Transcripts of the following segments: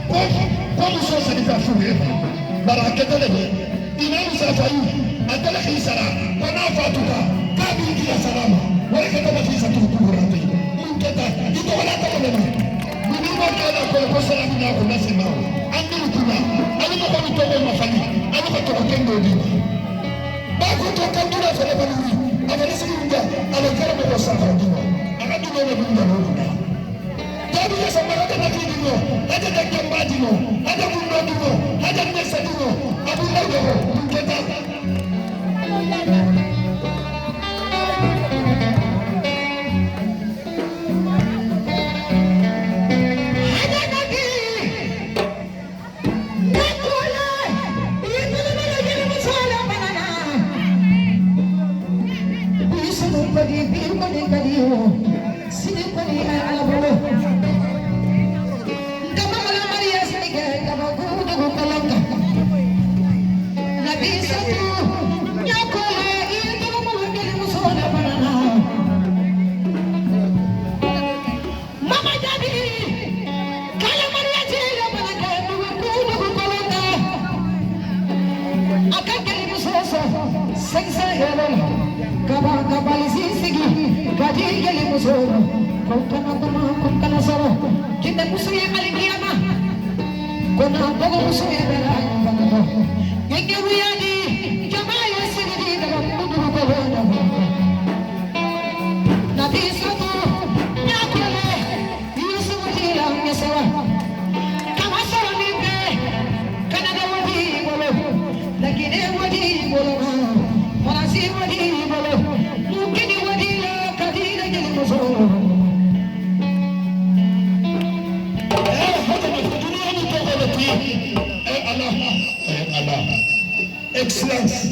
Como sou sanita fuwe, baraketa lebe, imam safayu, atala khisara, wana fatuka, kabi kila salama, wale kata mafisa tukukurati, mketa, ito wala tamalema, minimo kala kwa salamu na kuna simao, andiru kuna, alima kwa mitogo mafani, alima kwa kendo dima, bako toka ndura fele baluri, afanisi kunga, alakara kwa safa dima, akaduma na bunga nuna. Tapi ya sama ada lagi dino, ada gambar dino, ada bunda dino, ada nesa dino, abu lagi ho, kita. Ada lagi, nakola, itu mana jadi masalah mana? Bisa pergi biru kadiu, sini pergi alabolo. Excellence,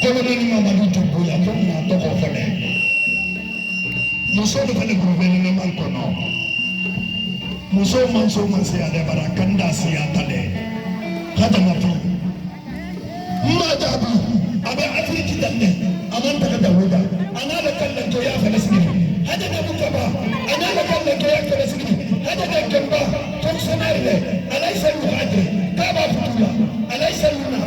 colonel Mamadou Doumbouya, comme on entend qu'on connaît. Nous sommes le gouvernement qu'on a. Nous sommes à Debara, Kandasi à Tade, Hadamapi, Madabi, Abe Afriki Dane, Amanta Dawuda, Anala Kanda Toya Felicity, Hadamukaba, Anala Kanda Toya Felicity, Hadamukaba, Fonctionnaire, Alaïsa Muhadre, Kaba Futula, Alaïsa Luna.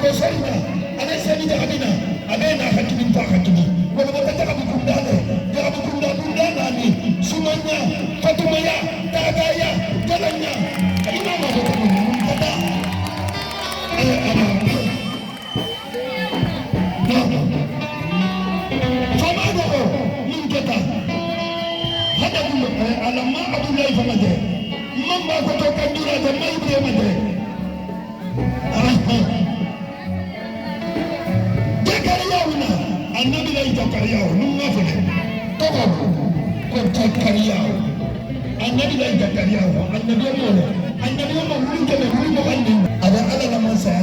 Saina, anasema jamina, amena hakimi mpaka hakimi. Wanataka kukundana, ya kukundana nani? Sumanya, Fatumaya, Tagaya, Galanya. Ina mambo kata. Famado, mketa. Hada alama Abdullah famade. Mamba kutoka Ndura za Maibu famade. Annabi la itakariao nunga fele togo ko takariao annabi la itakariao annabi mo mulke me mulko andi ada ala la man sa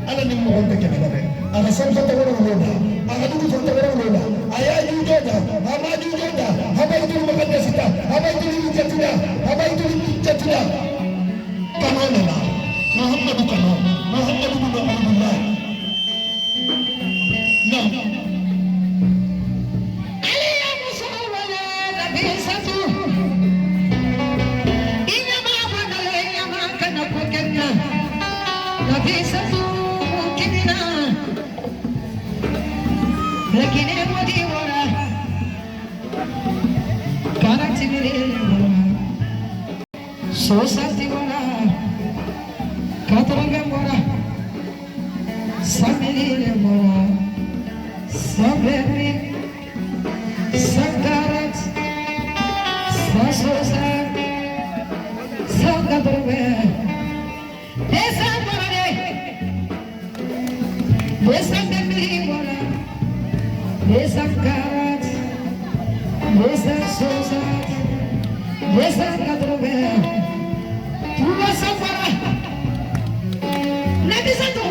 ala ni mo honte ke belabe ala sanfa tawara hoda ala du fa tawara hoda aya jujoda ama jujoda habaitul muqaddasita habaitul jatida kanona na muhammadu kanona muhammadu bin abdullah no Sosati wala, katranga wala, samiri wala, saberi, sakarat, sasosa, sakatrwe, desa wala, desa samiri wala, desa karat, desa sosa, desa katrwe. Safara, nabi satu